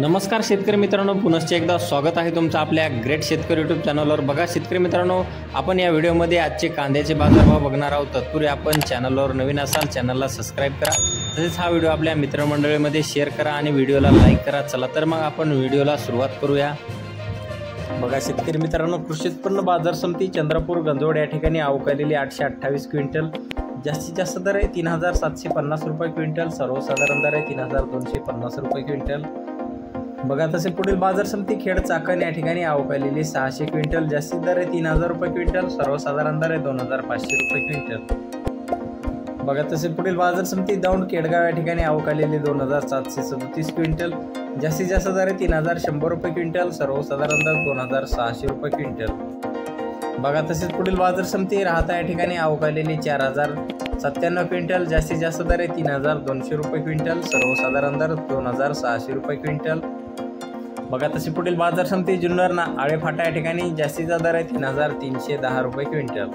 नमस्कार शेतकरी मित्रांनो, पुनश्च एकदा स्वागत आहे तुमचं आपल्या ग्रेट शेतकरी यूट्यूब चॅनलवर। बघा शेतकरी मित्रांनो, आपण या व्हिडिओमध्ये आजचे कांद्याचे बाजारभाव बघणार आहोत। तत्पूर्वी आपण चॅनलवर नवीन असाल चॅनलला सबस्क्राइब करा, तसेच हा व्हिडिओ आपल्या मित्रमंडळीमध्ये शेअर करा आणि व्हिडिओला लाईक करा। चला तर मग आपण व्हिडिओला सुरुवात करूया। बघा शेतकरी मित्रांनो, कृषी उत्पन्न बाजार समिती चंद्रपूर गंजोड या ठिकाणी अवकालेली 828 क्विंटल, जास्तीत जास्त दर आहे 3750 रुपये क्विंटल, सर्वसाधारण दर आहे 3250 रुपये क्विंटल। बघा तसे पुढील बाजार समिती खेड चाकण या ठिकाणी अवकालेली 600 क्विंटल, जास्तीत दर आहे 3000 रुपये क्विंटल, सर्वसाधारण दर आहे 2500 रुपये क्विंटल। बघा तसे पुढील बाजार समिती दौंड केडगाव या ठिकाणी अवकालेली 2737 क्विंटल, जास्तीत जास्त दर आहे 3100 रुपये क्विंटल, सर्वसाधारण दर 2600 रुपये क्विंटल। बघा तसेच पुढील बाजार समिती राहता या ठिकाणी अवकालेली 4097 क्विंटल, जास्तीत जास्त दर आहे 3200 रुपये क्विंटल, सर्वसाधारण दर 2600 रुपये क्विंटल। बघा तसे पुढील बाजार समिती जुन्नर आळेफाटा या ठिकाणी जास्तीचा दर आहे 3310 रुपये क्विंटल।